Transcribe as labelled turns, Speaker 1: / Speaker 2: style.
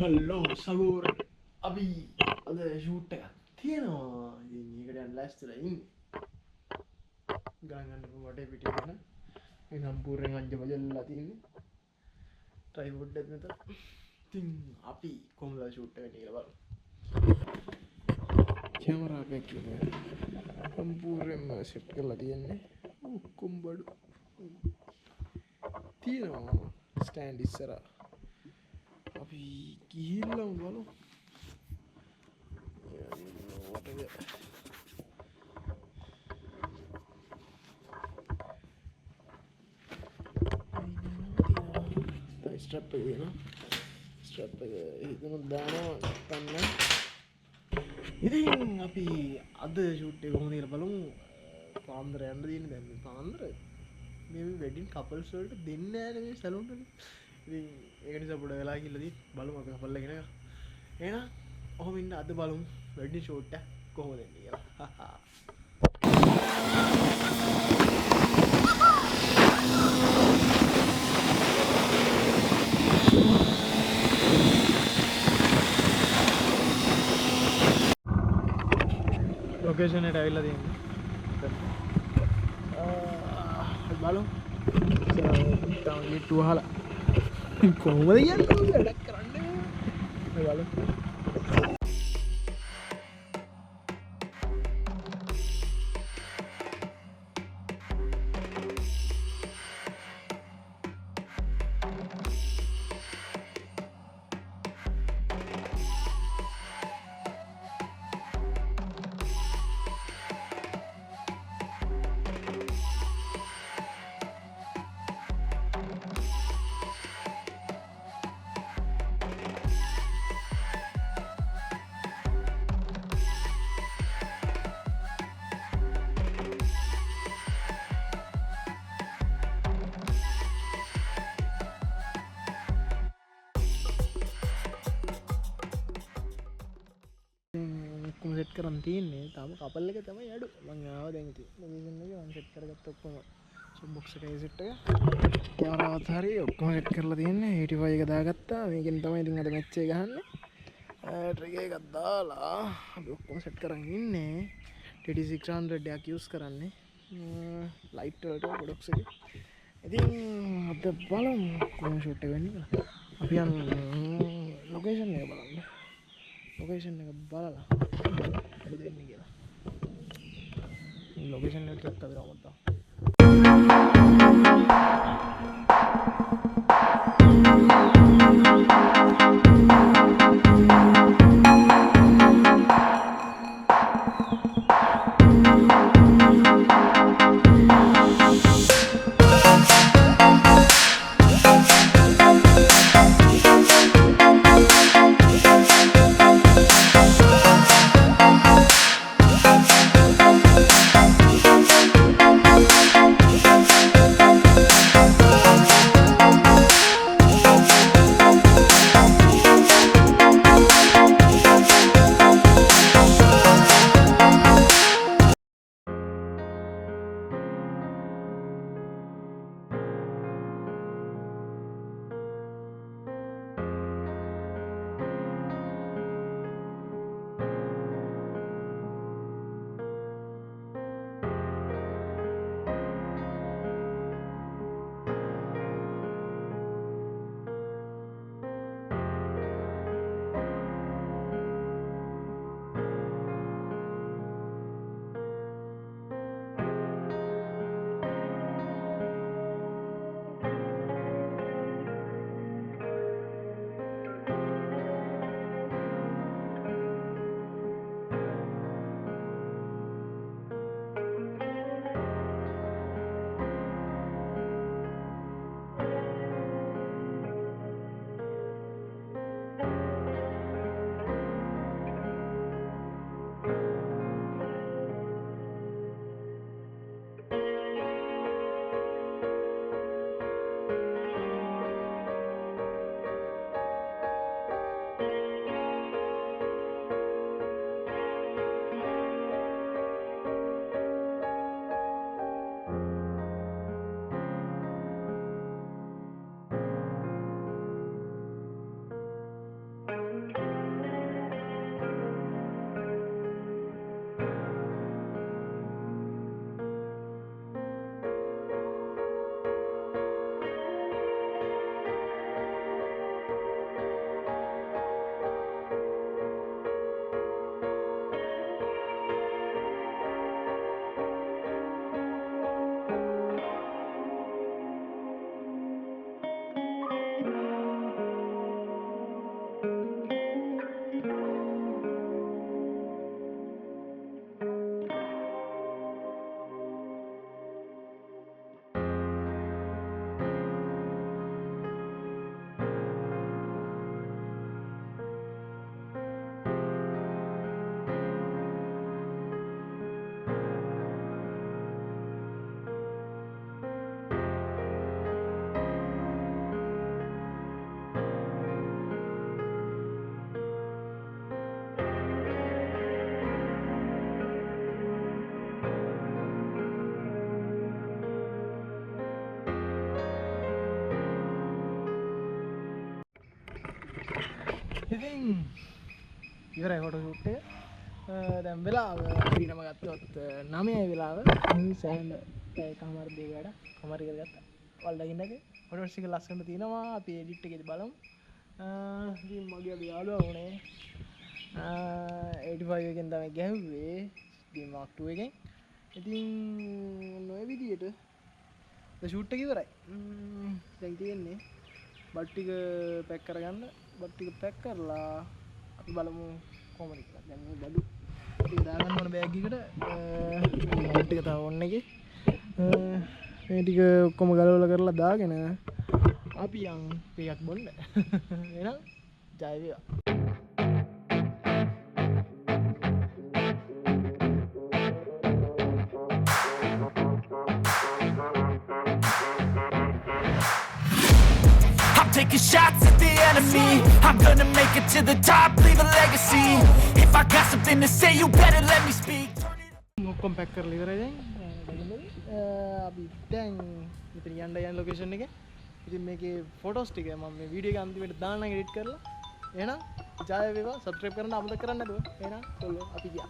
Speaker 1: Hello සගෝර අපි අද shoot එකක් තියෙනවා. ඉතින් ඒකට යන්න ලෑස්තිලා ඉන්නේ. ගණන් ගන්න වටේ පිටේ යන මේ සම්පූර්ණයෙන් අංජ බජල්ලා තියෙන්නේ. ට්‍රයිපෝඩ් එක මෙතන. ඉතින් අපි කොහොමද ෂූට් එක කියලා බලමු. කැමරා එක සම්පූර්ණයෙන්ම සෙට් කරලා තියෙන්නේ. ඔක්කොම බඩු තියෙනවා. ස්ටෑන්ඩ් ඉස්සරහා අපි ගිහිල්ලා බලමු. ස්ට්‍රැප් එක වෙනවා. ස්ට්‍රැප් එක හිතමු දානවා නැත්නම්. ඉතින් අපි අද ෂූට් එක කොහොමද කියලා බලමු. පාන්දර යන්න තියෙන්නේ දැන් මේ පාන්දර. මේ වෙඩින් කපල්ස් වලට දෙන්නේ නැහැ මේ සැලූන් වල. ඉතින් ඒක නිසා පොඩ වෙලා ගිහලා තියෙන්නේ. බලමු අපි කපල් එකගෙන. එහෙනම් ඔහොම ඉන්න අද බලමු වෙඩින් ෂූට් එක කොහොමද එන්නේ කියලා. ලොකේෂන් එකට ඇවිල්ලා තියෙන්නේ. බලමු. තාම ලිට්ටු අහලා කොහොමද කියන්නේ වැඩක් කරන්නේ. බලමු. සෙට් කරන් තියෙන්නේ. තාම කපල් එක තමයි අඩු. මම ආව දැන් ඉතින් ලොකේෂන් එක මම සෙට් කරගත්ත ඔක්කොම සබ් බොක්ස් එකේ සෙට් එක. කැමරාවත් හරි ඔක්කොම සෙට් කරලා තියෙන්නේ. 85 එක දාගත්තා. මේකෙන් තමයි ඉතින් අද මැච් එක ගහන්නේ. ට්‍රිගර් එකක් දාලා අපි ඔක්කොම සෙට් කරන් ඉන්නේ. TD600 එකක් යූස් කරන්නේ. ලයිට් වලට ප්‍රොඩක්ට්ස් එක. ඉතින් අද බලමු කොහොම ෂූට් එක වෙන්නේ කියලා. අපි යන් ලොකේෂන් එක බලන්න. ලොකේෂන් එක බලලා හරි දෙන්නේ කියලා. ලොකේෂන් එක චෙක් කරලා මම ඉතින් ඉවරයි ෆොටෝ ෂූට් එක. දැන් වෙලාව ඊනම ගත්තොත් 9යි වෙලාව. සෑහෙන කමාර දෙක වැඩ කමාර ඉගෙන ගත්තා. වල්ලා ඉන්නකේ ෆොටෝස් ටික ලස්සනට තියෙනවා. අපි එඩිට් එකේදී බලමු. ඉතින් මගේ අද යාළුවා වුණේ 85 එකෙන් තමයි ගැහුවේ. ඉතින් මාක් 2 එකෙන්. ඉතින් ඔය විදියට ෂූට් එක ඉවරයි. දැන් තියෙන්නේ බට් ටික පැක් කරගන්න. බට් ටික පැක් කරලා අපි බලමු කොහොමද කියලා. දැන් මේ බඩු ටික දාගන්න ඕන බෑග් එකට. බට් ටික තව ඔන්න එකේ. මේ ටික ඔක්කොම ගලවලා කරලා දාගෙන අපි යන් පේයක් බොන්න. එහෙනම් ජය වේවා.
Speaker 2: Taking shots at the enemy. I'm gonna make it to the top, leave a legacy. If I got something to say, you better let me speak.
Speaker 1: ඔක්කොම පැක් කරලා ඉවරයි දැන්. අපි දැන් මෙතන යන්න ලොකේෂන් එකේ. ඉතින් මේකේ ෆොටෝස් ටික මම මේ වීඩියෝ එක අන්තිමට දාන්න එඩිට් කරලා. එහෙනම් ජය වේවා. සබ්ස්ක්‍රයිබ් කරන්න අමතක කරන්න නැතුව. එහෙනම් කොල්ලෝ අපි ගියා.